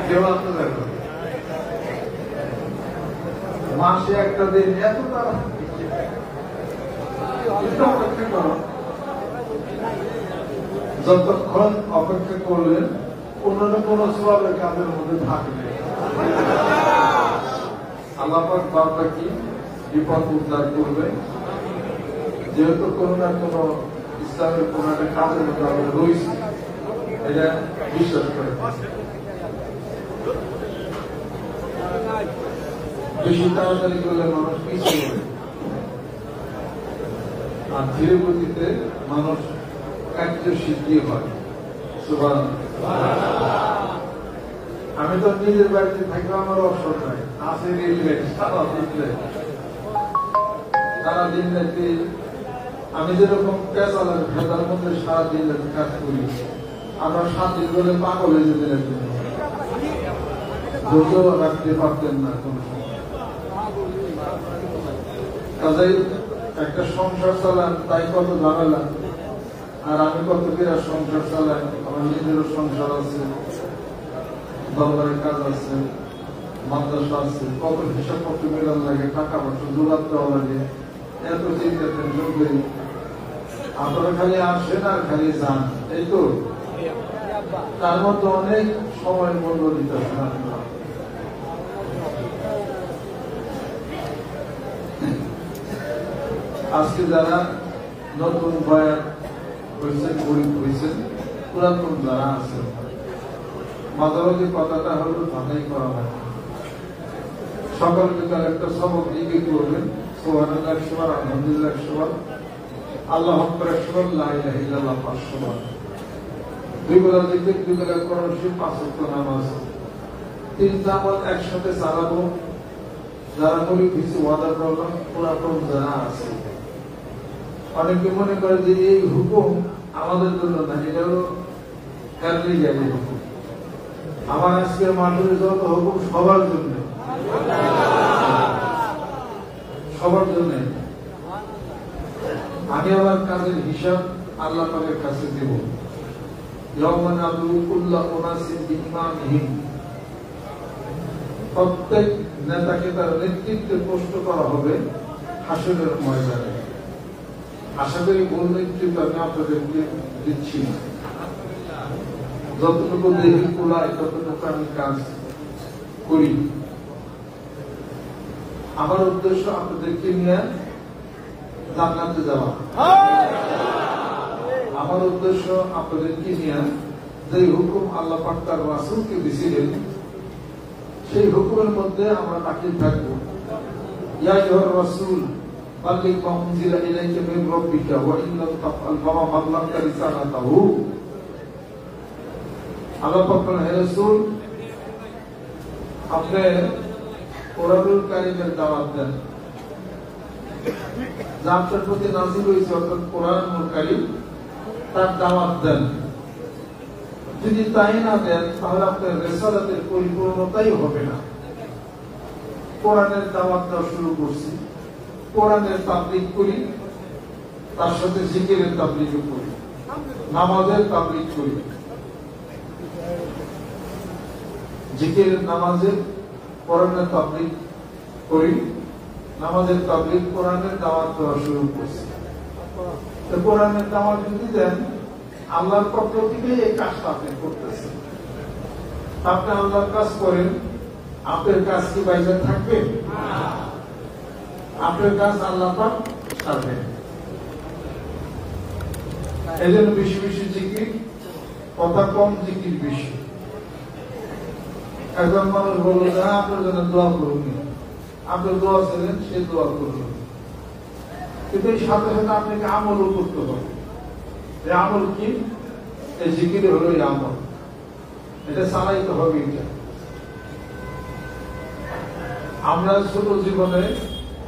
কেউ আসতে দেখো মাসে একটা দিন এত তারা অপেক্ষা করো, যতক্ষণ অপেক্ষা করলেন কোন না কোন সওয়াবের কাজের মধ্যে থাকবে। আল্লাহ পাক বান্দা কি বিপদ উদ্ধার করবে, যেহেতু কোন না কোন ইসলামের কোন একটা কাজের মধ্যে আমরা রয়েছি, এটা বিশ্বাস করে। বেশি তাড়াতাড়ি করলে মানুষ পিছিয়ে যাবে, আর ধীরে গতিতে মানুষ কার্যসিদ্ধি হয়। আমি তো নিজের বাড়িতে থাকলে আমার অবসর নাই, আছে সারাদিন রাতে আমি যেরকম পেঁচালের ভেদার মধ্যে সারাদিন রাতে কাজ করি, আমরা 7 দিন ধরে পাগল হয়ে যেতে লাগবে, ধৈর্য রাখতে পারতেন না কোন সময়। কাজেই একটা সংসার চালান, তাই কত ঝামেলা। আর আমি কত বিরাট সংসার চালাই, আমার নিজেরও সংসার আছে, দরবারের কাজ আছে, মাদ্রাসা আছে, কত হিসাব পত্র মেলান লাগে, টাকা পয়সা জোগাড় দেওয়া লাগে, এত চিন্তা টেনশন করি। আপনারা খালি আসেন আর খালি যান, এই তো। তার মধ্যে অনেক সময় মূল্য দিতে হবে। আজকে যারা নতুন বয়ান হয়েছেন, গরিব হয়েছেন, পুরাতন যারা আছেন, মাঝামাঝি কথাটা হলো ধাঁধাই করা হয়। সকাল বিকাল একটা সবক দিকে করবেন, সুবহানাল্লাহ 100 বার, আলহামদুলিল্লাহ 100 বার, আল্লাহু আকবার 100 বার, লা ইলাহা ইল্লাল্লাহ 500 বার। 2 বেলা জিকির, 2 বেলা কোরআন শরীফ, 5 ওয়াক্ত নামাজ, 3টা আমল একসাথে চালাবো। যারা গরিব হয়েছে ওয়াদা করলাম, পুরাতন যারা আছে, অনেকে মনে করে যে এই হুকুম আমাদের জন্য না, এটা হলো কারণে হুকুম। আমার আজকের মাঠের যত হুকুম সবার জন্য, সবার জন্য। আমি আমার কাজের হিসাব আল্লাহ পাকের কাছে দেব। প্রত্যেক নেতাকে তার নেতৃত্বে প্রশ্ন করা হবে হাসরের ময়দানে। আশা করি ভুল নেতৃত্ব আমি আপনাদেরকে দিচ্ছি না, যতটুকু দেখি কুলায় ততটুকু আমি কাজ করি। আমার উদ্দেশ্য আপনাদেরকে নিয়ে জান্নাতে যাওয়া। আমার উদ্দেশ্য আপনাদেরকে নিয়ে যে হুকুম আল্লাহ পাক তার রাসূলকে দিয়েছিলেন, সেই হুকুমের মধ্যে আমরা তাকিয়ে থাকবো। ইয়া আইয়ুহার রাসূল বাল্লিগ মা উনজিলা ইলাইকা মির রাব্বিকা ওয়া ইন লাম তাফআল ফামা বাল্লাগতা রিসালাতাহু। আল্লাহ পাক বলেন, হে রাসূল, আপনি কোরআনুল কারীমের দাওয়াত দেন, যা আপনার প্রতি নাযিল হয়েছে অর্থাৎ কোরআনুল কারীম, তার দাওয়াত দেন। যদি তাই না দেন তাহলে আপনার রিসালাতের পরিপূর্ণতাই হবে না। কোরআনের দাওয়াত দেওয়া শুরু করছি, কোরআনের তাবলীগ করি, তার সাথে জিকিরের তাবলীগও করি, নামাজের তাবলীগ করি। জিকিরের, নামাজের, কোরআনের তাবলীগ করি, নামাজের তাবলীগ, কোরআনের দাওয়াত দেওয়া শুরু করছি। তো কোরআনের দাওয়াত যদি দেন, আল্লাহর পক্ষ থেকে এই কাজটা আপনি করতেছেন। আপনি আল্লাহর কাজ করেন, আপনার কাজ কি বাইরে থাকবে? আপনার কাজ আল্লাহ পাক ছাড়বেন। এই জন্য বেশি বেশি জিকির, কথা কম, জিকির বেশি। একজন মানুষ বলল যে আপনার জন্য দোয়া করুন, আপনার দোয়া ছিলেন, সে দোয়া করলেন, কিন্তু এই সাথে সাথে আপনাকে আমলও করতে হবে। এই আমল কি? এই জিকির হলো এই আমল, এটা চালাইতে হবে। এটা আমরা ছোট জীবনে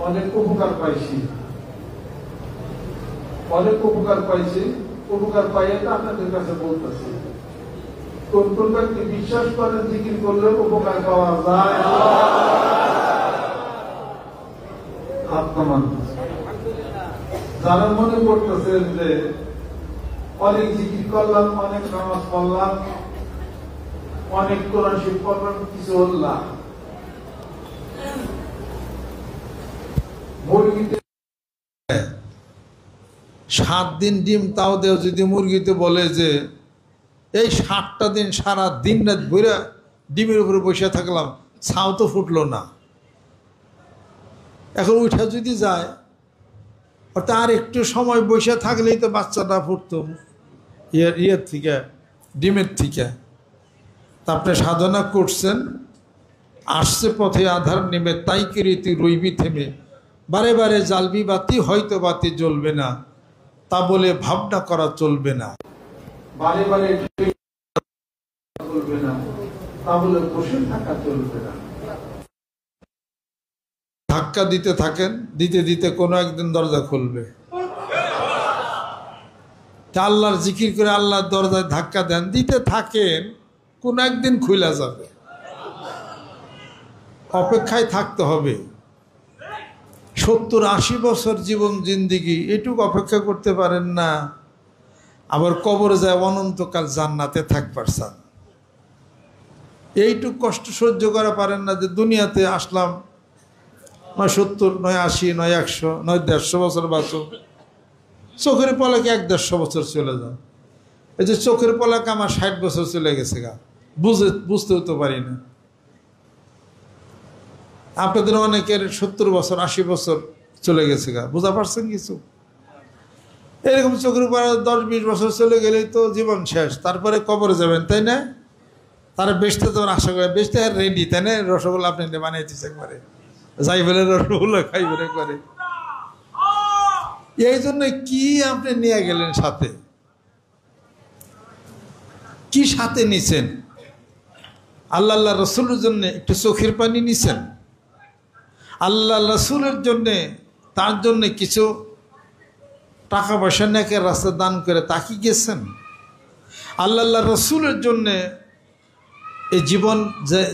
অনেক উপকার পাইছি, অনেক উপকার পাইছি। উপকার পাইয়ে আপনাদের কাছে বলতেছি, কোন কোন ব্যক্তি বিশ্বাস করেন জিকির করলে উপকার পাওয়া যায়? আত্মমান যারা মনে করতেছেন যে অনেক জিকির করলাম, অনেক নামাজ পড়লাম, অনেক কোরআন শরীফ পড়বেন, কিছু হল্লা মুরগিতে 7 দিন ডিম তাও দেও। যদি মুরগিতে বলে যে এই 7টা দিন সারা দিন রাত বইরা ডিমের উপরে বসে থাকলাম, ছাও তো ফুটলো না, এখন উঠা যদি যায় অর্থাৎ আর একটু সময় বসে থাকলেই তো বাচ্চাটা ফুটতো ইয়ের থেকে, ডিমের থেকে। তা আপনি সাধনা করছেন, আসছে পথে আধার নেমে, তাই কি রীতি রইবি থেমে, বারে বারে জ্বালবি বাতি, হয়তো বাতি জ্বলবে না, তা বলে ভাবনা করা চলবে না, বারে বারে চলবে না, তা বলে বসে থাকা চলবে না। ধাক্কা দিতে থাকেন, দিতে দিতে কোনো একদিন দরজা খুলবে। আল্লাহর জিকির করে আল্লাহর দরজায় ধাক্কা দেন, দিতে থাকেন, কোন একদিন খুলে যাবে। অপেক্ষায় থাকতে হবে। 70-80 বছর জীবন জিন্দিগি, এটুকু অপেক্ষা করতে পারেন না, আবার কবরে যায় অনন্তকাল জান্নাতে থাকবার চান, এইটুক কষ্ট সহ্য করা পারেন না যে দুনিয়াতে আসলাম, নয় 70, নয় 80, নয় 100, নয় 150 বছর বাঁচো, চোখের পলকে 100-150 বছর চলে যান। এই যে চোখের পলকে আমার 60 বছর চলে গেছে গা, বুঝতেও তো পারি না। আপনাদের অনেকের 70 বছর 80 বছর চলে গেছে গা, বুঝা পারছেন কিছু? এরকম চোখের উপর 10-20 বছর চলে গেলেই তো জীবন শেষ, তারপরে কবরে যাবেন, তাই না? তারা বেচতে তো আশা করে, বেচতে আর রেডি, তাই না? রসগোল্লা আপনি বানাইতেছে একবারে, যাই বলে রসগোল্লা খাই বেড়ে করে। এই জন্য কি আপনি নিয়ে গেলেন সাথে? কি সাথে নিছেন? আল্লাহ রসুলের জন্য একটু চোখের পানি নিছেন? আল্লাহ রসুলের জন্যে, তার জন্যে কিছু টাকা পয়সা নেকের রাস্তা দান করে তা কি গেছেন? আল্লাহ রসুলের জন্যে এই জীবন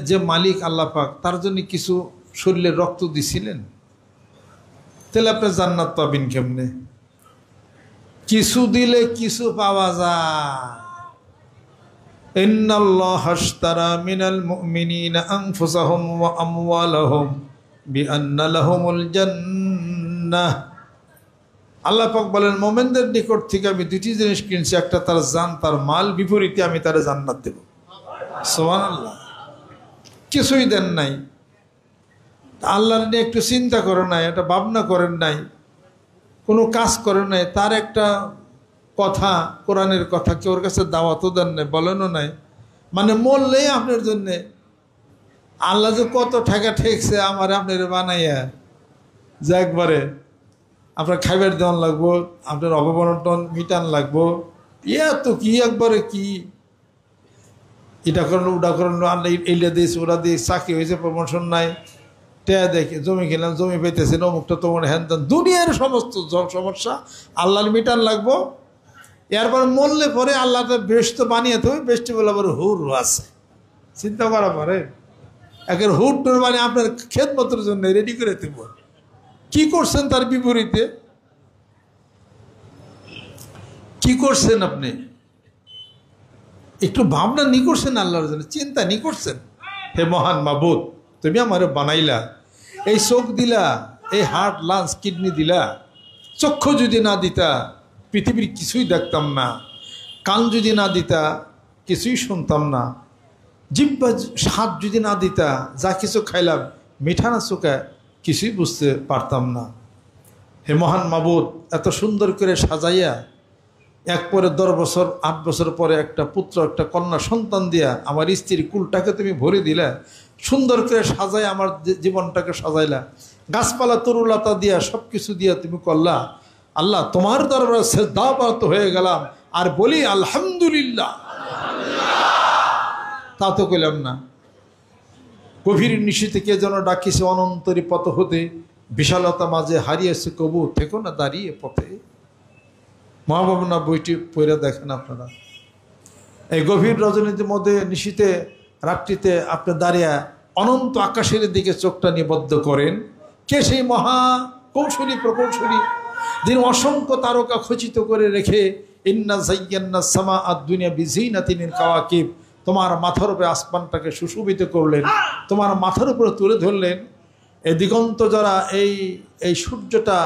যে মালিক আল্লাহ পাক, তার জন্য কিছু শরীরে রক্ত দিছিলেন? তাহলে আপনি জান্নাত পাবেন কেমনে? কিছু দিলে কিছু পাওয়া যায়। ইন্নাল্লাহা আশতারা মিনাল মুমিনিনা আনফুসাহুম ওয়া আমওয়ালাহুম বিআন্না লাহুমুল জান্নাহ। আল্লাহ পাক বলেন, মুমিনদের নিকট থেকে আমি দুটি জিনিস কিনছি, একটা তার জান, তার মাল, বিপরীতে আমি তারে জান্নাত দেব। সুবহানাল্লাহ। কিছুই দেন নাই, আল্লাহর নিয়ে একটু চিন্তা করেন নাই, একটা ভাবনা করেন নাই, কোনো কাজ করেন নাই, তার একটা কথা, কোরআনের কথা কেউর কাছে দাওয়াতও দেন নাই, বলেনও নাই। মানে মরলেই আপনার জন্যে আল্লাহ যে কত ঠেকা ঠেকছে আমার আপনার বানাইয়া, যে একবারে আপনার খাইবার দেওয়ান লাগবো, আপনার অববন্টন মিটান লাগবো, ইয়া তো কি একবারে কি, এটা করেন ওটা করেন, আল্লাহ এইটা দিয়েছে ওরা দিয়ে, চাকরি হয়েছে, প্রমোশন নাই, টেয়া দেখে জমি খেলাম, জমি পেতেছেন, অমুকটা তোমার হ্যান তেন, দুনিয়ার সমস্ত সমস্যা আল্লাহর মিটান লাগবো। এরপর মরলে পরে আল্লাহ তো বেস্ট বানিয়ে তো, বেস্ট বলে আবার হুর আছে, চিন্তা করা পরে একের হুর টুর বানিয়ে আপনার খেদমতের জন্য রেডি করে দেব। কি করছেন তার বিপরীতে? কি করছেন আপনি? একটু ভাবনা নি করছেন আল্লাহর জন্য, চিন্তা নি করছেন? হে মহান মাবুদ, তুমি আমার বানাইলা, এই চোখ দিলা, এই হার্ট, লাংস, কিডনি দিলা, চক্ষু যদি না দিতা পৃথিবীর কিছুই দেখতাম না, কান যদি না দিতা কিছুই শুনতাম না, জিহ্বা স্বাদ যদি না দিতা যা কিছু খাইলাম মিঠা না চোখা কিছুই বুঝতে পারতাম না। হে মহান মাবুদ, এত সুন্দর করে সাজাইয়া এক পরে 10 বছর 8 বছর পরে একটা পুত্র একটা কন্যা সন্তান দিয়া আমার স্ত্রীর কুলটাকে তুমি ভরে দিলা, সুন্দর করে সাজাই আমার জীবনটাকে সাজাইলা, গাছপালা তরুলতা দিয়া সব কিছু দিয়া তুমি করলা। আল্লাহ, তোমার দরবারে সিজদাবরত হয়ে গেলাম আর বলি আলহামদুলিল্লাহ। তা তো কইলাম না। গভীর নিশীথে কে যেন ডাকিছে অনন্তরী পথ হতে, বিশালতা মাঝে হারিয়েছে কবু থেকো না দাঁড়িয়ে পথে। মহাভাবনা বইটি পড়ে দেখেন আপনারা। এই গভীর রজনীতির মধ্যে নিশীথে রাত্রিতে আপনি দাঁড়িয়ে অনন্ত আকাশের দিকে চোখটা নিবদ্ধ করেন। কে সেই মহা কৌশলী প্রকৌশলী, যিনি অসংখ্য তারকা খচিত করে রেখে ইন্না যায়্যান্না সামা আদ-দুনিয়া বিজিনাতিন কাওয়াকিব, তোমার মাথার উপরে আসমানটাকে সুশোভিত করলেন, তোমার মাথার উপরে তুলে ধরলেন। এই দিগন্ত যারা এই সূর্যটা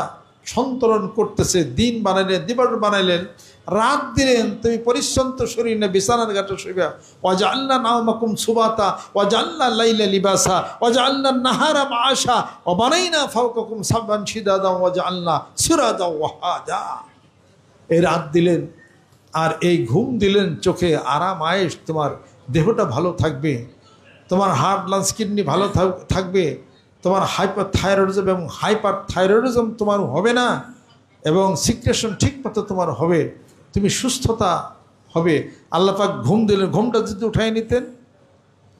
সন্তরণ করতেছে, দিন বানাইলেন, দিবস বানাইলেন, রাত দিলেন, তুমি পরিশ্রান্ত শরীর নিয়ে বিছানার ঘাটে শুইবা। ওয়াজআলনা নাওমাকুম সুবাতা ওয়াজআলনা লাইলা লিবাসা ওয়াজআলনা নাহারা মাআশা ওয়া বানাইনা ফাওকাকুম সাবআন শিদাদা ওয়াজআলনা সিরাজা ওয়াহাজা। এই রাত দিলেন আর এই ঘুম দিলেন, চোখে আরাম আয়েশ, তোমার দেহটা ভালো থাকবে, তোমার হার্ট লাংস কিডনি ভালো থাকবে, তোমার হাইপারথাইরয়েডিজম এবং হাইপারথাইরয়েডিজম তোমার হবে না, এবং সিক্রেশন ঠিকমতো তোমার হবে, তুমি সুস্থতা হবে। আল্লাহ পাক ঘুম দিলেন, ঘুমটা যদি উঠাই নিতেন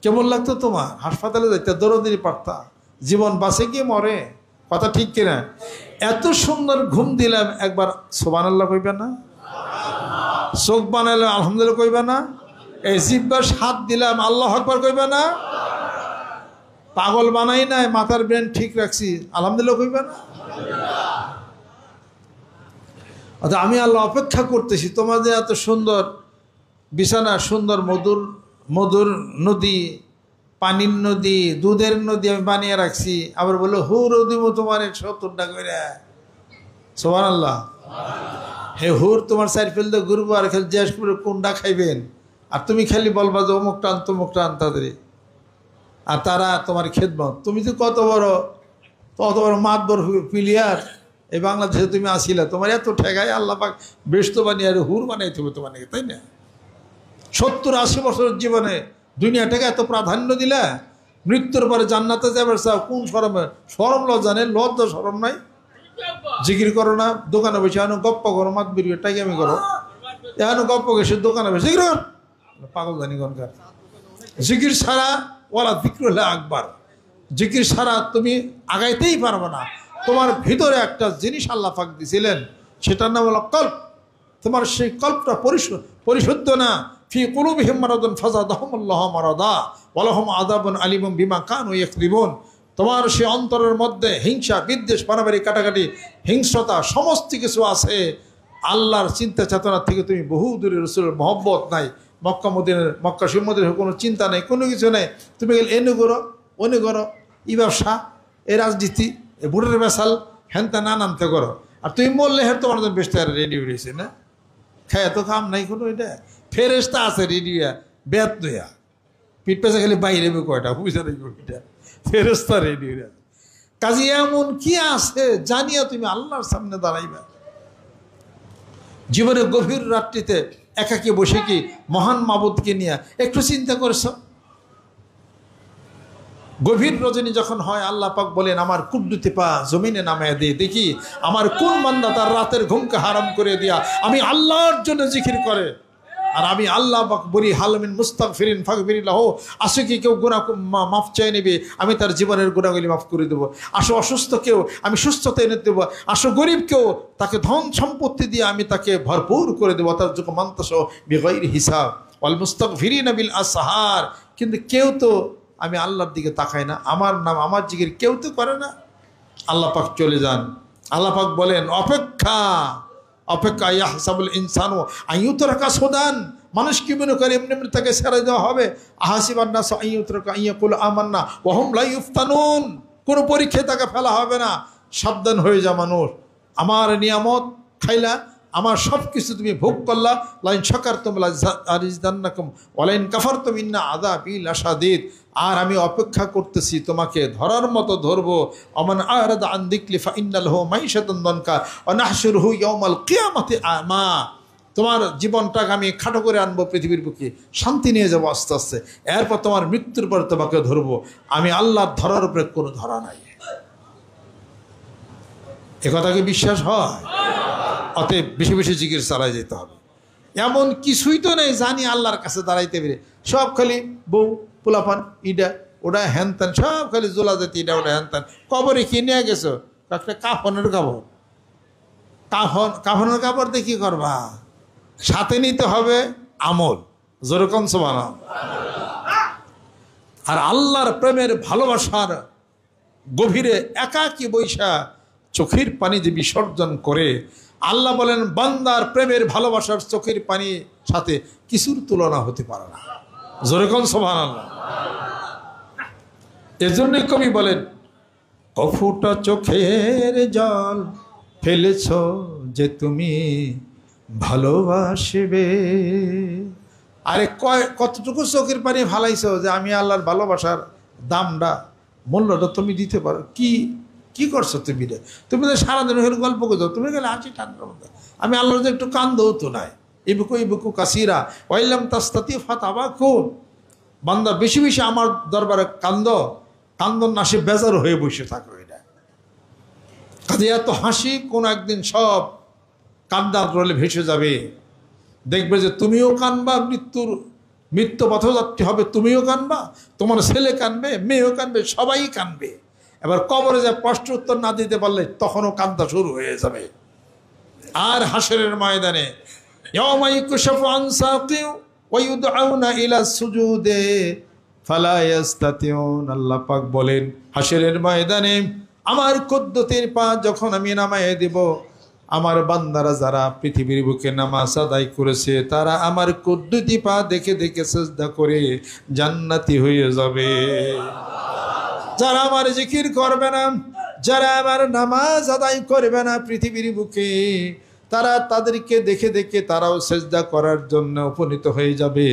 কেমন লাগতো তোমার? হাসপাতালে যাইতে দৌড়াদৌড়ি পারতা, জীবন বাঁচে গিয়ে মরে, কথা ঠিক কিনা? এত সুন্দর ঘুম দিলাম, একবার সুবহানাল্লাহ কইবে না? চোখ বানাইলাম আলহামদুলিল্লাহ কইবে না? এই জিহ্বার স্বাদ দিলাম আল্লাহু আকবার কইবে না? পাগল বানাই নাই, মাথার ব্রেন ঠিক রাখছি আলহামদুলিল্লাহ কইবে না? অর্থাৎ আমি আল্লাহ অপেক্ষা করতেছি তোমাদের এত সুন্দর বিছানা, সুন্দর মধুর নদী, পানির নদী, দুধের নদী আমি বানিয়ে রাখছি। আবার বললো হুর দিব তোমার 70টা করে। সুবহানাল্লাহ। হে হুর তোমার সাইড ফেলতে ঘুরবো আর খালি জিজ্ঞেস করে কোনটা খাইবেন, আর তুমি খালি বলবা যে অমুকটা আন তমুকটা আন তাদের, আর তারা তোমার খেদমত। তুমি তো কত বড় মাতবর প্লেয়ার এই বাংলাদেশে তুমি আসিলা, তোমার এত ঠেকায় আল্লাহ পাক বেস্ত বানিয়ে আর হুর বানাইতে হবে তোমাকে, তাই না? 70-80 বছরের জীবনে দুনিয়াটাকে এত প্রাধান্য দিলা, মৃত্যুর পরে জান্নাতে যাবে চাও, কোন শরমে? শরম লজ্জা নেই, লজ্জা শরম নাই? জিকির করো না, দোকানে বসে এখনো গপ্প করো, মাত বেরিয়ে টাইগামি করো, এখনো গপ্প গেছে দোকানে বসে জিকির কর, পাগল জানি কনকার। জিকির ছাড়া ওয়ালা জিকির হলে আকবার, জিকির ছাড়া তুমি আগাইতেই পারবে না। তোমার ভিতরে একটা জিনিস আল্লাহ পাক দিয়েছিলেন, সেটার নাম হলো কল্প। তোমার সেই কল্পটা পরিশুদ্ধ না। ফি কুলুবিহিম মারাদুন ফাযাদাহুমুল্লাহু মারাদা ওয়া লাহুম আযাবুন আলীমুম বিমা কানু ইয়াকযিবুন। তোমার সেই অন্তরের মধ্যে হিংসা, বিদ্বেষ, পারাবারি, কাটাকাটি, হিংস্রতা সমস্ত কিছু আছে। আল্লাহর চিন্তা চেতনা থেকে তুমি বহু দূরে, রাসূলের মহব্বত নাই, মক্কা শিমদের কোনো চিন্তা নেই, কোনো কিছু নেই। তুমি গেলে এনে করো, অনে করো, ই ব্যবসা, এ রাজনীতি, এ বুড়ের বেসাল, হ্যানতা নানানতে করো, আর তুমি মরলে হ্যাঁ তোমার জন্য বেশি রেডি হয়েছে না? খায় এত কাম নাই কোনো, এটা ফেরেস্তা আছে রেডিয়া বেত নয়া, পিঠ পেঁচা খালি বাইরে কয়টা বুঝা দেখবো, এটা ফেরেস্তা রেডি হয়ে আছে। কাজে এমন কি আছে জানিয়া তুমি আল্লাহর সামনে দাঁড়াইবা। জীবনে গভীর রাত্রিতে একাকে বসে কি মহান মাবুদকে নিয়ে একটু চিন্তা করছ? গভীর রজনী যখন হয়, আল্লাহ পাক বলেন আমার কুদ্দুতে পা জমিনে নামায় দিয়ে দেখি আমার কোন বান্দা তার রাতের ঘুমকে হারাম করে দিয়া আমি আল্লাহর জন্য জিকির করে। আর আমি আল্লাহ পাক বলি হালমিন মুস্তাগফিরিন ফাগফিরিল্লাহু, আসো কি কেউ গুনাহ মাফ চাই নেবে, আমি তার জীবনের গুনাহগুলি মাফ করে দেবো। আসো অসুস্থ কেউ, আমি সুস্থতা এনে দেবো। আসো গরিব কেউ, তাকে ধন সম্পত্তি দিয়ে আমি তাকে ভরপুর করে দেবো। তার যখন মান্তাস বিগাইরি হিসাব ওয়াল মুস্তাগফিরিনা বিল আসহার। কিন্তু কেউ তো আমি আল্লাহর দিকে তাকাই না, আমার নাম আমার জিকির কেউ তো করে না। আল্লাহ পাক চলে যান। আল্লাহ পাক বলেন অপেক্ষা ইয়াহসাবুল ইনসানু আইয়ুতরাকা সুদান। মানুষ কি মনে করে এমনি এমনি তাকে ছেড়ে দেওয়া হবে? আহাসিবান নাস আইয়ুতরাকা আইয়াকুল আমান্না ওয়া হুম লা ইফতানুন। কোনো পরীক্ষায় তাকে ফেলা হবে না। সাবধান হয়ে যা মানুষ, আমার নিয়ামত খাইলা, আমার সব কিছু তুমি ভোগ করলা। লাইন শাকারতুম লাযিদান্নাকুম ওয়া লাইন কাফারতুম ইন্না আযাবি লাশাদীদ। আর আমি অপেক্ষা করতেছি তোমাকে ধরার মতো ধরবো। আমান আরাদা আন যিকরি ফা ইন্না লাহু মাইশাতান দানকা ওয়া নাহশুরুহু ইয়াওমাল কিয়ামাতি আমা। তোমার জীবনটাকে আমি খাটো করে আনবো পৃথিবীর বুকে, শান্তি নিয়ে যাবো আস্তে আস্তে। এরপর তোমার মৃত্যুর পর তোমাকে ধরবো। আমি আল্লাহর ধরার উপরে কোনো ধরা নাই। একথা কি বিশ্বাস হয়? অতএব বেশি বেশি জিকির চালাই যেতে হবে। এমন কিছুই তো নেই জানি আল্লাহর কাছে দাঁড়াইতে পেরে, সব খালি বউ পোলাপান ইডা ওটা হ্যানতান, সব খালি জোলা জাতি ইডা ওটা হ্যানতান। কবরে কি নিয়ে গেছো? একটা কাফনের কাপড়, কাফনের কাপড় দিয়ে কি করবা? সাথে নিতে হবে আমল, যেরকম সুবহানাল্লাহ। আর আল্লাহর প্রেমের ভালোবাসার গভীরে একাকী বৈশা চোখের পানি যে বিসর্জন করে, আল্লাহ বলেন বান্দার প্রেমের ভালোবাসার চোখের পানির সাথে কিছুর তুলনা হতে পারে না। জোরে কোন সুবহানাল্লাহ। এজন্যই কবি বলেন, অফুটা চোখের জল ফেলেছ যে তুমি ভালোবাসবে। আরে কতটুকু চোখের পানি ফালাইছ যে আমি আল্লাহর ভালোবাসার দামটা মূল্যটা তুমি দিতে পারো। কি করছো তুমি রে? তুমি তো সারাদিন হয়ে গল্প করছো, তুমি গেলে আছি ঠান্ডার মধ্যে। আমি আল্লাহর একটু কান্দও তো নাই। ইবুকু কাসিরা ওয়াইলাম তাস্তাতি ফাতাবাকু। বান্দা বেশি বেশি আমার দরবারে কান্দন না, সে বেজার হয়ে বসে থাকো। এটা কাজে এত হাসি কোন একদিন সব কান্দার রলে ভেসে যাবে। দেখবে যে তুমিও কানবা, মৃত্যু পথযাত্রী হবে, তুমিও কানবা, তোমার ছেলে কানবে, মেয়েও কানবে, সবাই কানবে। এবার কবরে যা প্রশ্ন উত্তর না দিতে পারলে তখনও কান্দা শুরু হয়ে যাবে। আর হাসরের ময়দানে ইয়াউমা ইকুশাফু আন সাকিউ ওয়া ইউদআউনা ইলা সুজুদে ফালা ইস্তাতিউন। আল্লাহ পাক বলেন, হাসরের ময়দানে আমার কুদ্দুতের পা যখন আমি নামায়ে দেব, আমার বান্দারা যারা পৃথিবীর বুকে নামাজ আদায় করেছে তারা আমার কুদ্দুতি পা দেখে দেখে সিজদা করে জান্নাতি হয়ে যাবে। যারা আমার জিকির করবে না, যারা আমার নামাজ আদায় করবে না পৃথিবীর বুকে, তারা তাদেরকে দেখে দেখে তারাও সেজদা করার জন্য উপনীত হয়ে যাবে,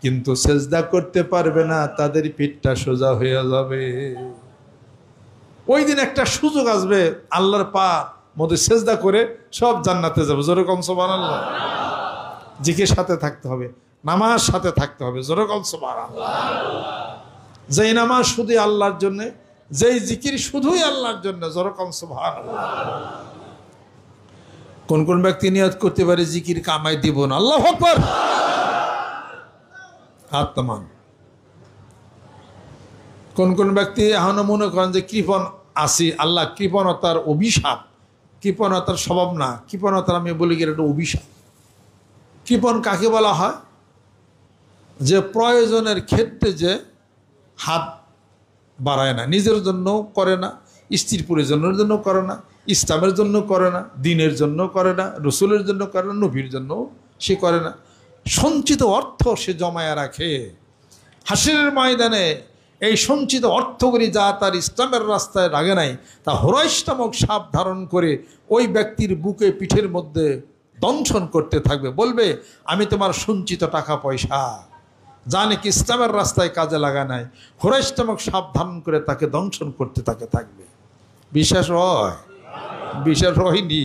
কিন্তু সেজদা করতে পারবে না, তাদের পিঠটা সোজা হয়ে যাবে। ওই দিন একটা সুযোগ আসবে, আল্লাহর পা মধ্যে সেজদা করে সব জান্নাতে যাবে। জোরে কম সুবহানাল্লাহ। জিকির সাথে থাকতে হবে, নামাজ সাথে থাকতে হবে। জোরে কম সুবহানাল্লাহ। যেই নামাজ শুধু আল্লাহর জন্য, যেই জিকির শুধুই আল্লাহর জন্য। জোরে কম সুবহানাল্লাহ। কোন কোন ব্যক্তি নিয়ত করতে পারে জিকির কামাই দিব না? আল্লাহু আকবার। হাত নামান। কোন কোন ব্যক্তি এখনো মনে করেন যে কৃপণ আসি, আল্লাহ কৃপণতার অভিশাপ। কৃপণতার স্বভাব না, কৃপণতার আমি বলি কি একটা অভিশাপ। কৃপণ কাকে বলা হয়? যে প্রয়োজনের ক্ষেত্রে যে হাত বাড়ায় না, নিজের জন্য করে না, স্ত্রীর প্রয়োজনের জন্য করে না, ইসলামের জন্য করে না, দিনের জন্য করে না, রসুলের জন্য করে না, নবীর জন্য সে করে না। সঞ্চিত অর্থ সে জমায়া রাখে। হাসরের ময়দানে এই সঞ্চিত অর্থগুলি যা তার ইসলামের রাস্তায় লাগে নাই, তা হোরাইশ নামক সাপ ধারণ করে ওই ব্যক্তির বুকে পিঠের মধ্যে দংশন করতে থাকবে। বলবে, আমি তোমার সঞ্চিত টাকা পয়সা যা নাকি ইসলামের রাস্তায় কাজে লাগা নাই, হোরাইশ নামক সাপ ধারণ করে তাকে দংশন করতে থাকবে। বিশ্বাস হয়? বিশ্বাস হয়নি?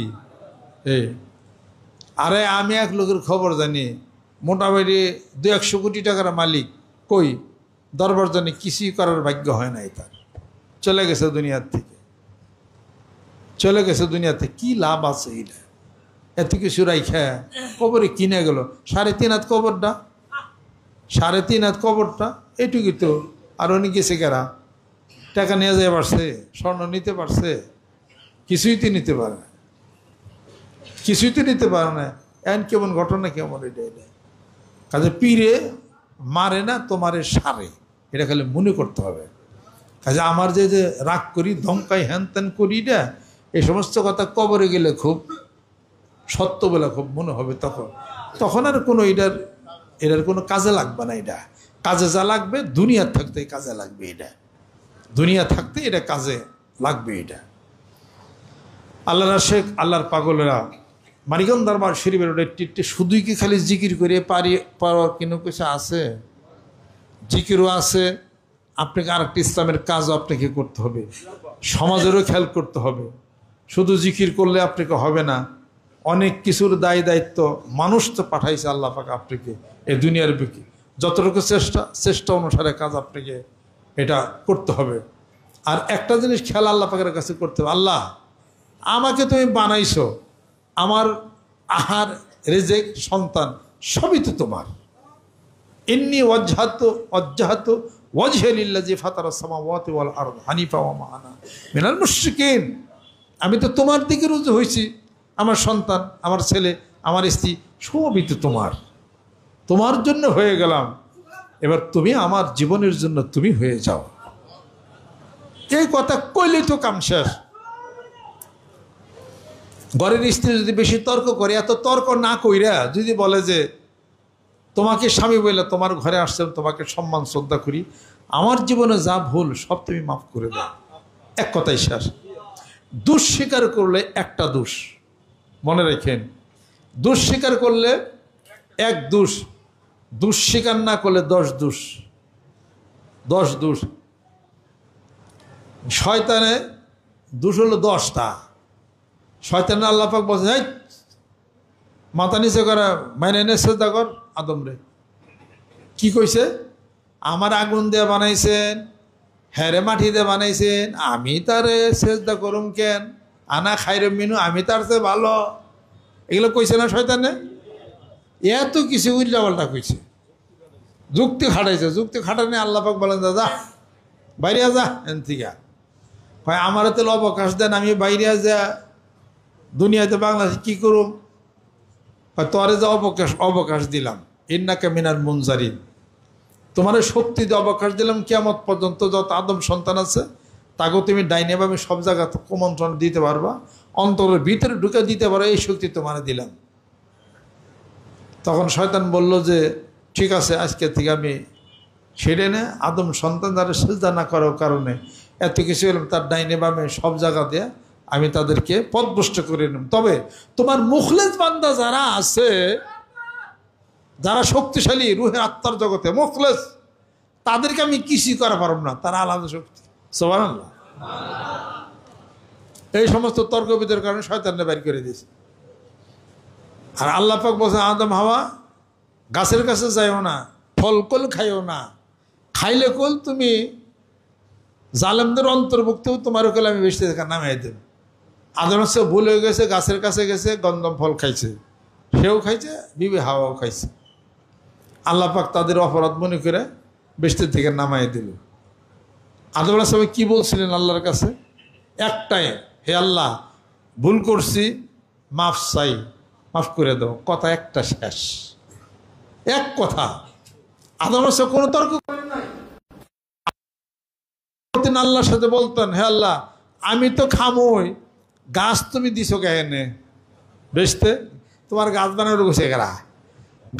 আরে আমি এক লোকের খবর জানি, মোটামুটি 200 কোটি টাকার মালিক, কই দরবার জানি কিছুই করার ভাগ্য হয় নাই তার। চলে গেছে দুনিয়ার থেকে, চলে গেছে দুনিয়াতে। কি লাভ আছে এটা? এত কিছু রাইখা কবরে কিনে গেল। 3.5 হাত কবরটা, 3.5 হাত কবরটা, এটুকুই তো। আর উনি গেছে কেরা? টাকা নিয়ে যেতে পারছে, স্বর্ণ নিতে পারছে? কিছুই তো নিতে পারে না, কিছুই তো নিতে পারে না। এন কেমন ঘটনা, কেমন এটা? কাজে পীরে মারে না, তোমারে সারে, এটা খালি মনে করতে হবে। কাজে আমার যে রাগ করি, ধমকাই, হ্যান ত্যান করি না, এই সমস্ত কথা কবরে গেলে খুব সত্য বলে খুব মনে হবে। তখন আর কোনো এটার কোনো কাজে লাগবে না। এটা কাজে যা লাগবে দুনিয়া থাকতে কাজে লাগবে। এটা দুনিয়া থাকতে এটা কাজে লাগবে। এটা আল্লাহর শেখ, আল্লাহর পাগলেরা মানিকগঞ্জ দরবার শরীফের টিটে শুধুই কি খালি জিকির করে পাওয়ার কোনো কিছু আছে? জিকিরও আছে, আপনাকে আরেকটি ইসলামের কাজও আপনাকে করতে হবে, সমাজেরও খেয়াল করতে হবে। শুধু জিকির করলে আপনাকে হবে না, অনেক কিছুর দায়িত্ব মানুষ তো পাঠাইছে আল্লাহ পাক আপনাকে এই দুনিয়ার বুকে। যতটুকু চেষ্টা অনুসারে কাজ আপনাকে এটা করতে হবে। আর একটা জিনিস খেয়াল আল্লাহ পাকের কাছে করতে হবে, আল্লাহ আমাকে তুমি বানাইছো, আমার আহার, রেজেক, সন্তান সবই তো তোমার। ইন্নী ওয়াজ্জাহাতু ওয়াজহিয়া লিল্লাযী ফাতারাস সামাওয়াতি ওয়াল আরদ হানিফা ওয়া মা আনা মিনাল মুশরিকিন। আমি তো তোমার দিকে রুজু হয়েছি, আমার সন্তান, আমার ছেলে, আমার স্ত্রী সবই তো তোমার জন্য হয়ে গেলাম। এবার তুমি আমার জীবনের জন্য তুমি হয়ে যাও। এই কথা কইলেই তো কাম শেষ। ঘরের স্ত্রী যদি বেশি তর্ক করে, এত তর্ক না কইরা যদি বলে যে তোমাকে স্বামী বলে তোমার ঘরে আসছেন, তোমাকে সম্মান শ্রদ্ধা করি, আমার জীবনে যা ভুল সব তুমি মাফ করে দাও। এক কথাই শেষ। দোষ স্বীকার করলে একটা দোষ, মনে রাখেন, দোষ স্বীকার করলে এক দোষ, দোষ স্বীকার না করলে 10 দোষ, 10 দোষ। শয়তানে দোষ হলো 10টা। শয়তানে আল্লাহ পাক বলছে, এই মাথা নিচে করে মাইনে এনে সেজদা কর আদম রে। কি কইছে? আমার আগুন দিয়ে বানাইছেন, হ্যারে মাটি দিয়ে বানাইছেন, আমি তারে সেজদা করুম কেন? আনা খাইরে মিনু, আমি তার চেয়ে ভালো। এগুলো কইছে না শয়তানে? এত কিছু উল্টা পাল্টা কইছে, যুক্তি খাটাইছে। যুক্তি খাটানি আল্লাহ পাক বলেন, দাদা বাইরে যা এন থেকে। হয় আমার তো অবকাশ দেন, আমি বাইরে যা দুনিয়াতে বাংলাদেশে কি করুম? তোরে যা অবকাশ দিলাম, ইন্নাকা মিনাল মুনজারিন, তোমার শক্তি দিয়ে অবকাশ দিলাম কিয়ামত পর্যন্ত যত আদম সন্তান আছে তাকেও তুমি ডাইনে বামে সব জায়গা কুমন্ত্রণ দিতে পারবা, অন্তরের ভিতরে ঢুকে দিতে পারো, এই শক্তি তোমার দিলাম। তখন শয়তান বলল যে ঠিক আছে, আজকে থেকে আমি ছেড়ে নে, আদম সন্তান যারা সেজদা না করার কারণে এত কিছু হলাম, তার ডাইনে বামে সব জায়গা দিয়ে আমি তাদেরকে পথভ্রষ্ট করে নিলাম। তবে তোমার মুখলেস বান্দা যারা আছে, যারা শক্তিশালী রুহের আত্মার জগতে মুখলেস, তাদেরকে আমি কিছুই করা পারব না, তারা আলাদা শক্তি। সুবহানাল্লাহ। এই সমস্ত তর্ক বিতর্কের কারণে শয়তানকে বের করে দিয়েছে। আর আল্লাহ পাক বলছেন, আদম হাওয়া গাছের কাছে যাইও না, ফলকল খাইও না, খাইলে কল তুমি জালেমদের অন্তর্ভুক্ত, তোমার ওকে আমি বেশি নামাই দেব। আদম হচ্ছে ভুল হয়ে গেছে, গাছের কাছে গেছে, গন্ধম ফল খাইছে, সেও খাইছে, বিবি হাওয়াও খাইছে। আল্লাহ পাক তাদের অপরাধ মনে করে বেশির থেকে নামাই দিল। আদম আলাইহিস সালাম কি বলছিলেন আল্লাহর কাছে? একটাই, হে আল্লাহ ভুল করছি, মাফ চাই, মাফ করে দাও। কথা একটা, শেষ, এক কথা। আদম আলাইহিস সালাম কোনো তর্ক করেন নাই। আল্লাহর সাথে বলতেন, হে আল্লাহ আমি তো খামোই, গাছ তুমি দিছো কেনে বেচতে? তোমার গাছ বানানো গেছে গেরা,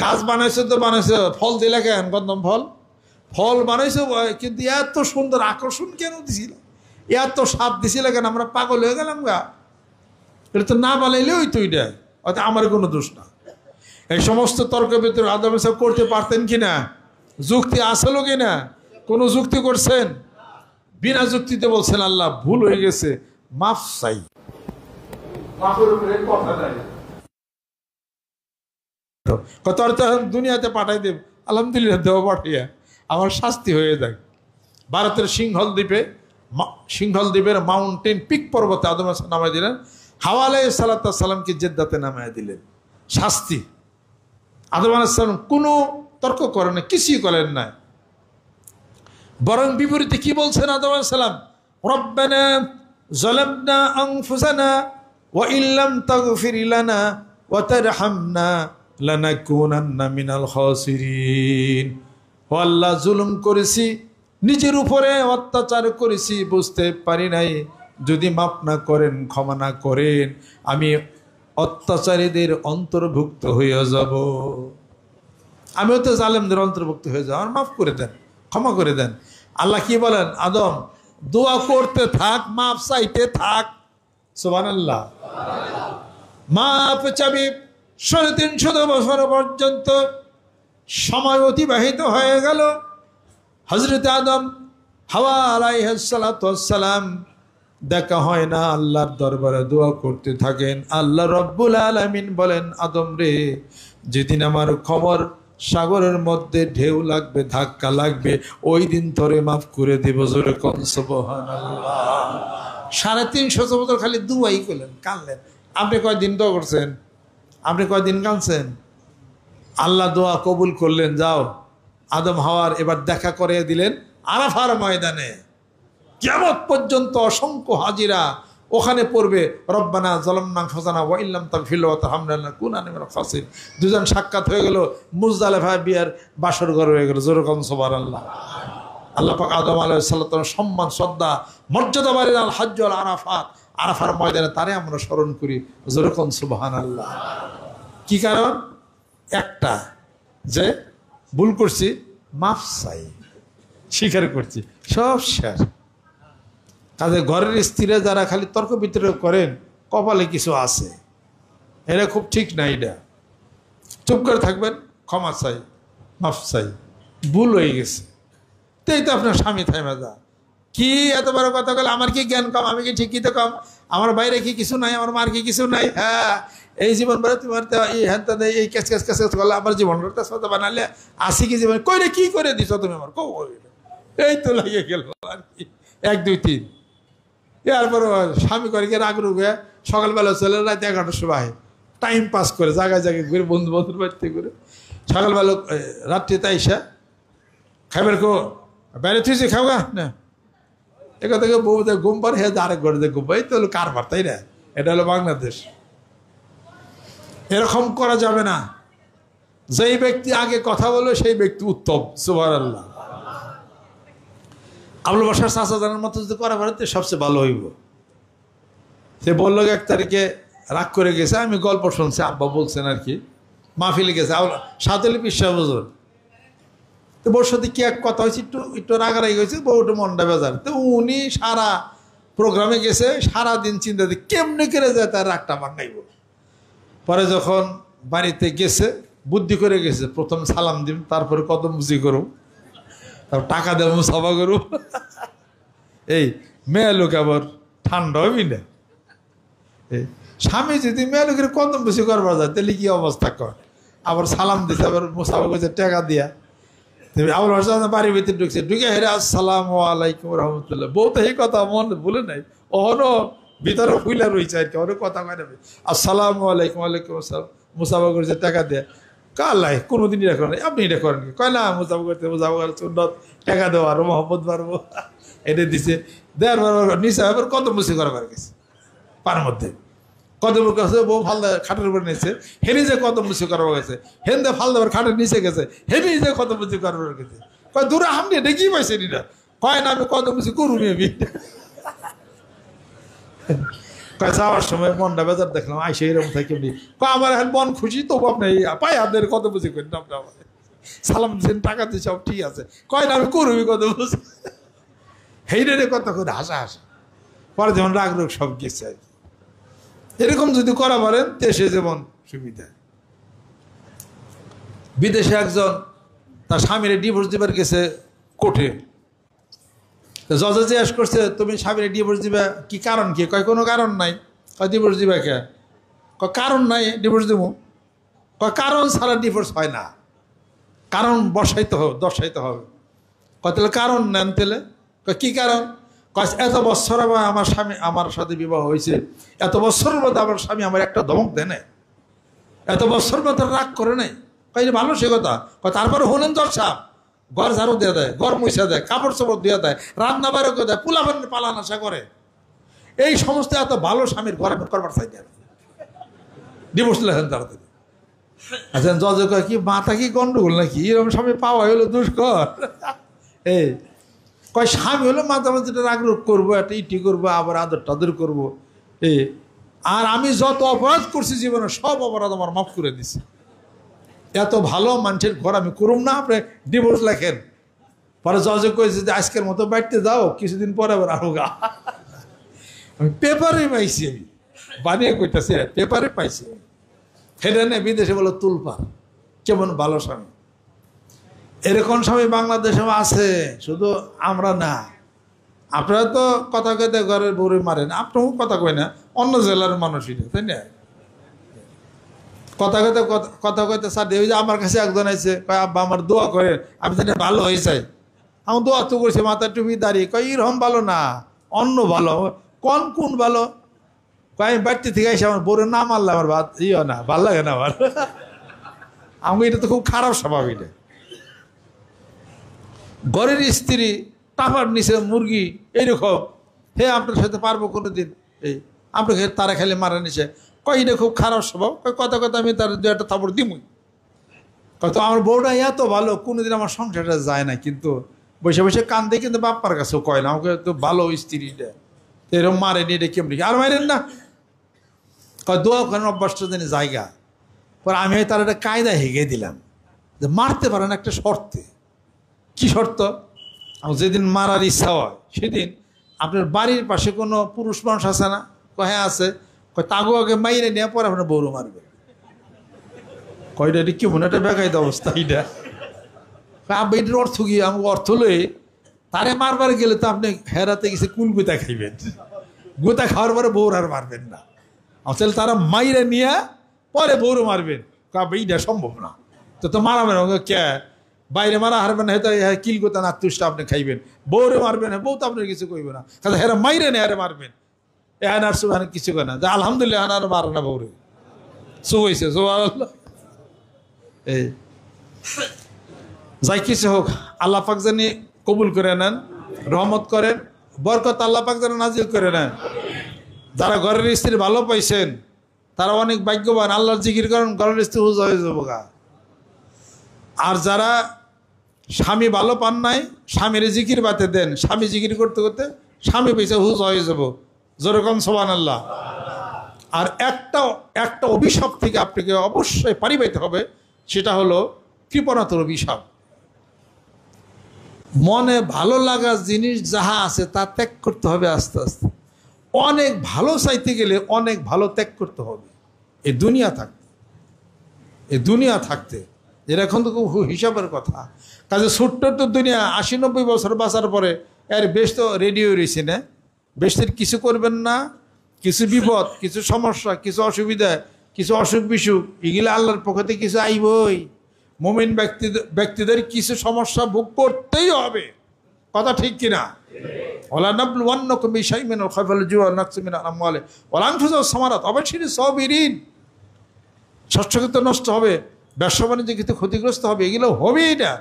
গাছ বানাইছো তো বানাইছো, ফল দিলে কেন? গন্ধম ফল, ফল বানাইছো, কিন্তু এত সুন্দর আকর্ষণ কেন দিছিল, এত স্বাদ দিছিল কেন? আমরা পাগল হয়ে গেলাম গা। এটা তো না বানাইলে ওই তো, এটা হয়তো আমার কোনো দোষ না। এই সমস্ত তর্ক বিতর্ক আদম সাহেব করতে পারতেন কিনা? যুক্তি আসলো কিনা? কোনো যুক্তি করছেন? বিনা যুক্তিতে বলছেন আল্লাহ ভুল হয়ে গেছে, মাফ চাই। কত দুনিয়াতে পাঠাই দেব, আলহামদুলিল্লাহ দেওয়া পাঠিয়ে আমার শাস্তি হয়ে যায়। ভারতের সিংহল দ্বীপের মাউন্টেন পিক পর্বতে আদম আলাইহিস নামায় দিলেন, হাওয়া আলাইহিস সালামকে জেদ্দাতে নামায় দিলেন। শাস্তি। আদম আলাইহিস সালাম কোনো তর্ক করেন না, কিছুই করেন না, বরং বিপরীতে কি বলছেন আদম আলাইহিস সালাম? রব্বানা যালামনা আনফুসানা ওয়া ইল্লাম তাগফির লানা ওয়া তারহামনা লানাকুনান্না মিনাল খাসিরিন। ও আল্লাহ, জুলুম করেছি, নিজের উপরে অত্যাচার করেছি, বুঝতে পারি নাই, যদি মাফ না করেন, ক্ষমা না করেন, আমি অত্যাচারীদের অন্তর্ভুক্ত হয়ে যাব, আমিও তো জালেমদের অন্তর্ভুক্ত হয়ে যাব, আর মাফ করে দেন, ক্ষমা করে দেন। আল্লাহ কি বলেন? আদম দোয়া করতে থাক, মাফ চাইতে থাক। সুবহানাল্লাহ। মাফ চাবি 350 বছর পর্যন্ত সময় অতিবাহিত হয়ে গেল। হযরত আদম হাওয়া আলাইহিস সালাম দেখা হয় না, আল্লাহর দরবারে দোয়া করতে থাকেন। আল্লাহ রব্বুল আলামিন বলেন, আদম রে, যেদিন আমার খবর সাগরের মধ্যে ঢেউ লাগবে, ধাক্কা লাগবে, ওই দিন তোরে মাফ করে দেব। জোরে কোন সুবহানাল্লাহ। 350 বছর খালি দুয়াই করলেন, কাঁদলেন। আপনি কয়দিন দোয়া করছেন? আপনি কয়দিন কাঁদছেন? আল্লাহ দোয়া কবুল করলেন। যাও, আদম হাওয়ার এবার দেখা করে দিলেন আরাফার ময়দানে। কিয়ামত পর্যন্ত অসংখ্য হাজিরা ওখানে পড়বে, রব্বানা যালামনা আনফুসানা ওয়া ইল্লাম তাগফির ওয়া তারহামনা লানাকুনান্না মিনাল খাসিরিন। দুজন সাক্ষাৎ হয়ে গেল, মুজদালিফা বিয়ার বাসর ঘর হয়ে গেল। জোরে কোন সুবহানাল্লাহ। আল্লাহ পাক আদম আলাইহিস সালামের সম্মান, শ্রদ্ধা, মর্যাদা বাড়িয়ে আল হজ্জ আল আরাফাত, আরাফার ময়দানে তারে আমরা স্মরণ করি। জোরে কোন সুবহানাল্লাহ। কি কারণ? একটা, যে ভুল করছি, মাফ চাই, স্বীকার করছি, সব শেষ। তাদের ঘরের স্ত্রীরা যারা খালি তর্ক বিতর্ক করেন, কপালে কিছু আছে, এটা খুব ঠিক না। এটা চুপ করে থাকবেন, ক্ষমা চাই, মাফ চাই, ভুল হয়ে গেছে, তো এই তো আপনার স্বামী থাইমা যা। কি এত বড় কথা বলে, আমার কি জ্ঞান কম, আমি কি ঠিকই তো কম, আমার বাইরে কি কিছু নাই, আমার মার কি কিছু নাই? হ্যাঁ, এই জীবন বলে তোমার এই হ্যান এই ক্যাচ ক্যাচ ক্যাচ করলে আমার জীবন বানালে আসি কি জীবন কই রে, কি করে দিছ তুমি আমার? এই তো লাগিয়ে গেল আর কি, 1 2 3। এরপর স্বামী করে গিয়ে রাগ রুগে সকালবেলা চলে রাত 11টার সময় টাইম পাস করে জায়গায় জায়গায় ঘুরে বন্ধু বান্ধব বাড়িতে ঘুরে, সকালবেলা রাত্রিতে আইসা খাইবার কো বাইরে তুই খাও গা না, এখান থেকে বউ ঘুম পারে, হ্যাঁ আরেক ঘরে ঘুম পাই, তো হলো কারবার, তাই না? এটা হলো বাংলাদেশ। এরকম করা যাবে না। যেই ব্যক্তি আগে কথা বলবে সেই ব্যক্তি উত্তম। সুবহানাল্লাহ। আবুল বাশার চাচা জানার মতো যদি করা পারে সবচেয়ে ভালো হইব। সে বললো 1 তারিখে রাগ করে গেছে, আমি গল্প শুনছি, আব্বা বলছেন আর কি, মাহফিলে গেছে সাতলি পিসা হুজুর, তো বউর সাথে কি এক কথা হয়েছে, একটু রাগারাগি হয়েছে, বউটা মনটা বেজার। তো উনি সারা প্রোগ্রামে গেছে, সারাদিন চিন্তা দিয়ে কেমনি করে যায় তার রাগটা ভাঙাইব। পরে যখন বাড়িতে গেছে, বুদ্ধি করে গেছে, প্রথম সালাম দিম, তারপরে কদম বুঝি করুম, তারপর টাকা দেব, সভা করুম। এই মেয়ে লোক আবার ঠান্ডা হবি না। স্বামী যদি মেয়ে লোকের কদম বুঝি করবার যায়, তাহলে কি অবস্থা কর? আবার সালাম দিতে, আবার মুসাফা করছে টাকা দিয়া। আবুল হাসান বাড়ির ভিতরে ঢুকছে, ঢুকে হেরে আসসালামু আলাইকুম রহমতুল্লাহ। বউ তো এই কথা মন বলে নাই, অহনো ভিতরে ফুইলা রয়েছে আর কি, অনেক কথা কয় না। আসসালামু আলাইকুম, ওয়ালাইকুম আসসালাম, মুসাফা করছে টাকা দিয়ে। কালাই কোনোদিনই এটা করেন, আপনি এটা করেন কি? কয় না, মুসাফা করতে, মুসাফা করে সুন্নত, টাকা দেওয়া আরো মহব্বত বাড়বো, এটা দিছে। দেওয়ার পর নিচে আবার কত মুসি করবার গেছে, পার মধ্যে কদম কাছে বউ ফাল খাটের উপরে নিয়েছে, হেনি যে কদম মুসি করবার গেছে, হেন দে ফাল দেবার খাটের নিচে গেছে, হেনি যে কদম মুসি করবার গেছে। কয় দূরে হামনি এটা কি পাইছে এটা? কয় না, আমি কদম মুসি করুন। আমি কয় যাওয়ার সময় মনটা বেজার দেখলাম, আইসে এরকম থাকে এমনি। কয় আমার এখন মন খুশি, তবু আপনি পাই আপনার কদম মুসি করেন, আপনি আমার সালাম দিচ্ছেন, টাকা দিয়ে সব ঠিক আছে। কয় না, আমি করবি কদম মুসি। হেইরে কথা করে হাসা হাসা। পরে যেমন রাগ রোগ সব গেছে আর কি। এরকম যদি করা পারেন দেশে যেমন সুবিধা। বিদেশে একজন তার স্বামীরে ডিভোর্স দিবার গেছে কোর্টে, জজে জিজ্ঞাসা করছে, তুমি স্বামীরে ডিভোর্স দিবা, কি কারণ কি? কয় কোনো কারণ নাই। কয় ডিভোর্স দিবা কে? কয় কারণ নাই, ডিভোর্স দিব। কয় কারণ ছাড়া ডিভোর্স হয় না, কারণ বসাইতে হবে, দর্শাইতে হবে। কয় তাহলে কারণ নেন তাহলে। কয় কী কারণ? কয় এত বছর আমার স্বামী আমার সাথে বিবাহ হয়েছে, এত বছরের মধ্যে আমার স্বামী আমার একটা ধমক দেয় নাই, এত বছর মধ্যে রাগ করে নাই। কয় ভালো সে কথা। কয় তারপরে হলেন দর্শা, ঘর ঝাড়ু দিয়ে দেয়, ঘর মুছা দেয়, কাপড় চাপড় দিয়ে দেয়, রান্না বাড়ো করে দেয়, পোলা পালান আশা করে। এই সমস্ত এত ভালো স্বামীর ঘর আমি করবার চাই না, ডিভোর্স লেখেন তাড়াতাড়ি। আচ্ছা, জজ কয় কি মাথা কি গন্ডগোল নাকি, এরকম স্বামী পাওয়া হলো দুষ্কর। এই কয় স্বামী হলো মাঝে মাঝে রাগ রোগ করবো, একটা ইটি করবো, আবার আদর টাদর করবো। আর আমি যত অপরাধ করছি জীবনে সব অপরাধ আমার মাফ করে দিছি। এত ভালো মানুষের ঘর আমি করুম না, আপনি ডিভোর্স লেখেন। পরে জজে কয়েছে যে আজকের মতো বাড়িতে যাও, কিছুদিন পরে আবার আরো গা। আমি পেপারে পাইছি, আমি বানিয়ে কইতেছি, পেপারে পাইছি। সেটা নেই বিদেশে বলো তুলপার, কেমন ভালো স্বামী। এরকম স্বামী বাংলাদেশে আছে, শুধু আমরা না। আপনারা তো কথা কইতে ঘরের বউরে মারেন, আপনারও কথা কই না, অন্য জেলার মানুষই, তাই না? কথা কইতে কথা কইতে সাথে ওই যে আমার কাছে একজন আছে, কয় আব্বা আমার দোয়া করে আমি জানি ভালো হয়ে যায়। আমার দোয়া তো করছি, মাথা টুপি দাঁড়িয়ে। কয় এরকম ভালো না, অন্য ভালো। কোন ভালো? কয় আমি বাড়িতে থেকে এসে আমার বউরের নাম আনলে আমার না ভাল লাগে না আমার। আমি এটা তো খুব খারাপ স্বভাব। এটা ঘরের স্ত্রী টাকার নিচে মুরগি এইরকম, হে আপনার সাথে পারবো কোনো দিন, এই আপনাকে তারা খেলে মারা নিচে। কয় এটা খুব খারাপ স্বভাব। কথা আমি তার দু একটা থাপড় দিমই। তো আমার বউটা এত ভালো, কোনোদিন আমার সংসারটা যায় না, কিন্তু বসে বসে কান্দে, কিন্তু বাপ্পার কাছেও কয় না আমাকে তো ভালো স্ত্রীটা, এরকম মারেনি, এটা কেমনি আর মারেন না। কয় দোয়া করেন অভ্যাসটা জানি জায়গা। পরে আমি তার একটা কায়দা হেগে দিলাম, যে মারতে পারেন একটা শর্তে। কি শর্ত? যেদিন মারার ইচ্ছা হয় সেদিন আপনার বাড়ির পাশে কোনো পুরুষ মানুষ আছে না? হ্যাঁ আছে। তাগো আগে মাইরে নিয়ে পরে আপনার বউরও মারবে। কয়টা কি মনে একটা বেকায়িত অবস্থা এইটা। এটার অর্থ কি? আমাকে অর্থ লয়ে তারে মারবার গেলে তো আপনি হেরাতে গেছে কুল গোতা খাইবেন, গোতা খাওয়ার পরে বউর আর মারবেন না। আসলে তারা মাইরে নিয়ে পরে বউরও মারবেন, এইটা সম্ভব না। তো মারাবেন কে? বাইরে মারা হারবেন না, হয়তো কিল গোতা না তুষ্ট আপনি খাইবেন, বউরে মারবেন, বউ তো আপনার কিছু কইবে না, কারণ হেরা মাইরে নেই হারে মারবেন। এখানে আর সুবাহ কিছু করে না, যে আলহামদুলিল্লাহ আর মারে না বউরে, সু হয়েছে সুবহানাল্লাহ। এই যাই কিছু হোক, আল্লাহ পাক জানি কবুল করে নেন, রহমত করেন, বরকত আল্লাহ পাক যেন নাজিল করে নেন। যারা ঘরের স্ত্রী ভালো পাইছেন তারা অনেক ভাগ্যবান, আল্লাহর জিকির করেন, ঘরের স্ত্রী হুজ হয়ে যাবো গা। আর যারা স্বামী ভালো পান নাই, স্বামীর জিকির বাতে দেন, স্বামী জিকির করতে করতে স্বামী পেয়েছে হুজ হয়ে যাবো, যেরকম সুবহানাল্লাহ। আর একটা অভিশাপ থেকে আপনাকে অবশ্যই পারি পাইতে হবে, সেটা হলো কৃপণতার অভিশাপ। মনে ভালো লাগা জিনিস যাহা আছে তা ত্যাগ করতে হবে আস্তে আস্তে। অনেক ভালো চাইতে গেলে অনেক ভালো ত্যাগ করতে হবে এই দুনিয়া থাকতে। এর এখন তো খুব হিসাবের কথা। কাজে ছোট্ট তো দুনিয়া, 80-90 বছর বাঁচার পরে এর বেশ তো রেডি হয়ে রয়েছে না, বেশের কিছু করবেন না, কিছু বিপদ, কিছু সমস্যা, কিছু অসুবিধা, কিছু অসুখ বিসুখ, এগুলো আল্লাহর পক্ষ থেকে কিছু আইবই। মুমিন ব্যক্তিদের কিছু সমস্যা ভোগ করতেই হবে, কথা ঠিক কিনা? ওলা নাবলুওয়ান্নাকুম বিশাইইন মিনাল খাউফি ওয়াল জু'i ওয়া নাকসিম মিনাল আমওয়ালি ওয়াল আনফুসি ওয়াস সামারাত ওয়া বাশশিরিস সাবিরিন। শস্য ক্ষেত্র নষ্ট হবে, ব্যবসা বাণিজ্য ক্ষেত্রে ক্ষতিগ্রস্ত হবে, এগুলো হবেই না।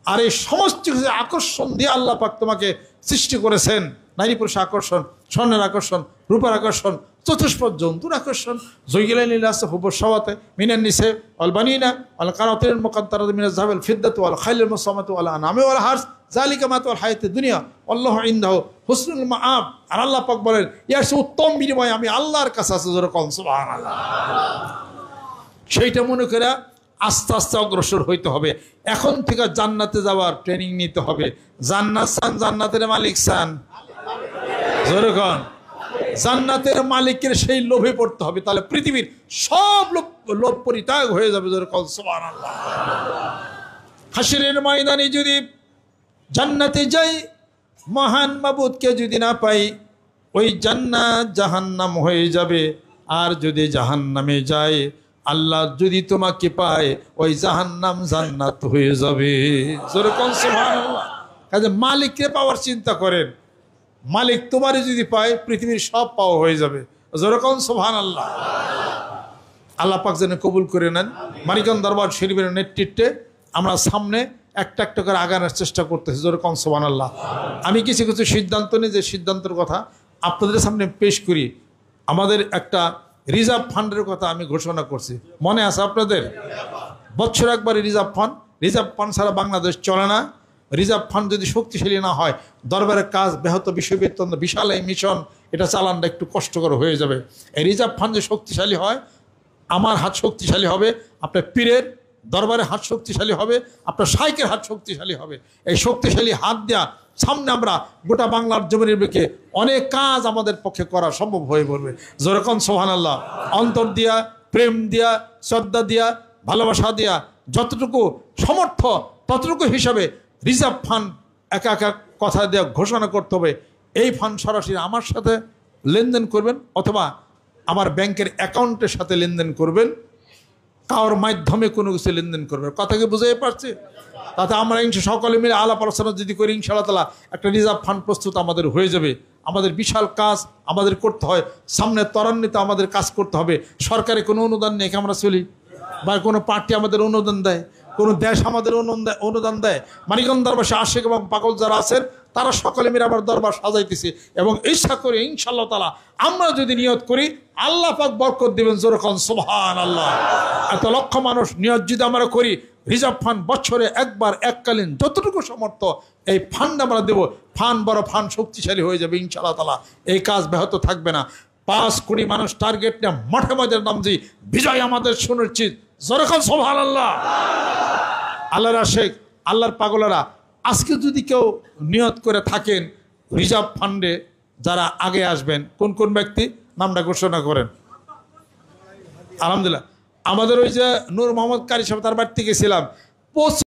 আর এই সমস্ত কিছু আকর্ষণ দিয়ে আল্লাহ পাক তোমাকে সৃষ্টি করেছেন। নারী পুরুষ আকর্ষণ, স্বর্ণের আকর্ষণ, রূপার আকর্ষণ, চতুষ্পদ জন্তুর আকর্ষণ। যুগিলাইনিলাস হুবুস শাওয়াতি মিনান নিসা ওয়াল বানিনা ওয়াল কানাতিরিল মুকান্তারাতি মিনাজ যাহাবি ওয়াল ফিদ্দাতি ওয়াল খাইলিল মুসাওয়ামাতি ওয়াল আনআমি ওয়াল হারস যালিকা মাতাউল হায়াতিদ দুনিয়া আল্লাহু ইনদাহু হুসনুল মাআব। আর আল্লাহ পাক বলেন, ইয়ার সে উত্তম বিনিময় আমি আল্লাহর কাছে আছে, যেরকম সুবহানাল্লাহ। সেইটা মনে করে আস্তে আস্তে অগ্রসর হইতে হবে। এখন থেকে জান্নাতে যাওয়ার ট্রেনিং নিতে হবে। জান্নাত চান, জান্নাতের মালিক চান, যেরকম জান্নাতের মালিকের সেই লোভে পড়তে হবে, তাহলে পৃথিবীর সব লোভ পরিত্যাগ হয়ে যাবে, যেরকম সুবহানাল্লাহ। হাসরের ময়দানে যদি জান্নাতে যাই, মহান মাবুদকে যদি না পাই, ওই জান্নাত জাহান্নাম হয়ে যাবে। আর যদি জাহান্নামে যায়, আল্লাহ যদি তোমাকে পায়, ওই জাহান্নাম জান্নাত হয়ে যাবে, যেরকম সুবহানাল্লাহ। কাজে মালিককে পাওয়ার চিন্তা করেন, মালিক তোমারে যদি পায় পৃথিবীর সব পাওয়া হয়ে যাবে, যেরকম সুবহানাল্লাহ। আল্লাহ পাক যেন কবুল করে নেন। মানিকগঞ্জ দরবার শরীফের নেতৃত্বে আমরা সামনে একটা একটা করে আগানোর চেষ্টা করতেছি, যেরকম সুবহানাল্লাহ। আমি কিছু কিছু সিদ্ধান্ত নিই, যে সিদ্ধান্তের কথা আপনাদের সামনে পেশ করি। আমাদের একটা রিজার্ভ ফান্ডের কথা আমি ঘোষণা করছি, মনে আছে আপনাদের? বছর একবারে রিজার্ভ ফান্ড ছাড়া বাংলাদেশ চলে না। রিজার্ভ ফান্ড যদি শক্তিশালী না হয়, দরবারের কাজ ব্যাহত, বিষয়বৃত্তান্ত বিশাল এই মিশন, এটা চালানটা একটু কষ্টকর হয়ে যাবে। এই রিজার্ভ ফান্ড যে শক্তিশালী হয়, আমার হাত শক্তিশালী হবে, আপনার পীরের দরবারে হাত শক্তিশালী হবে, আপনার শাইখের হাত শক্তিশালী হবে। এই শক্তিশালী হাত দেওয়া সামনে আমরা গোটা বাংলার জমিনের বুকে অনেক কাজ আমাদের পক্ষে করা সম্ভব হয়ে পড়বে, যেরকম সুবহানাল্লাহ। অন্তর দিয়া, প্রেম দিয়া, শ্রদ্ধা দিয়া, ভালোবাসা দিয়া, যতটুকু সমর্থ ততটুকু হিসাবে রিজার্ভ ফান্ড একা একা কথা দেওয়া ঘোষণা করতে হবে। এই ফান্ড সরাসরি আমার সাথে লেনদেন করবেন, অথবা আমার ব্যাংকের অ্যাকাউন্টের সাথে লেনদেন করবেন, কারোর মাধ্যমে কোনো কিছু লেনদেন করবেন। কথাকে বুঝাই পারছি? তাতে আমরা সকলে মিলে আলাপ আলোচনা যদি করি, ইনশাআল্লাহ তাআলা একটা রিজার্ভ ফান্ড প্রস্তুত আমাদের হয়ে যাবে। আমাদের বিশাল কাজ আমাদের করতে হয়, সামনে ত্বরান্বিত আমাদের কাজ করতে হবে। সরকারি কোনো অনুদান নেই, আমরা চলি, বা কোনো পার্টি আমাদের অনুদান দেয়, কোনো দেশ আমাদের অনুদান দেয়। মানিকগঞ্জ দরবারে আশিক এবং পাগল যারা আছেন, তারা সকলে মিলে আবার দরবার সাজাইতেছি, এবং ইচ্ছা করে ইনশাআল্লাহ তাআলা আমরা যদি নিয়ত করি, আল্লাহ পাক বরকত দিবেন, যেরকম সুবহানাল্লাহ। এত লক্ষ মানুষ নিয়ত যদি আমরা করি, রিজার্ভ ফান্ড বছরে একবার এককালীন যতটুকু সামর্থ্য এই ফান্ড আমরা দেব, ফান্ড শক্তিশালী হয়ে যাবে ইনশাআল্লাহ তাআলা। এই কাজ ব্যাহত থাকবে না। 5 কোটি মানুষ টার্গেট নিয়ে মাঠে মাঝে নামছি, বিজয় আমাদের সুনিশ্চিত, যেরকম সুবহানাল্লাহ। আল্লাহর আশেক, আল্লাহর পাগলারা, আজকে যদি কেউ নিয়ত করে থাকেন রিজার্ভ ফান্ডে যারা আগে আসবেন, কোন কোন ব্যক্তি নামটা ঘোষণা করেন। আলহামদুলিল্লাহ, আমাদের ওই যে নূর মোহাম্মদ কারি সাহেব, তার বাড়িতে গেছিলাম,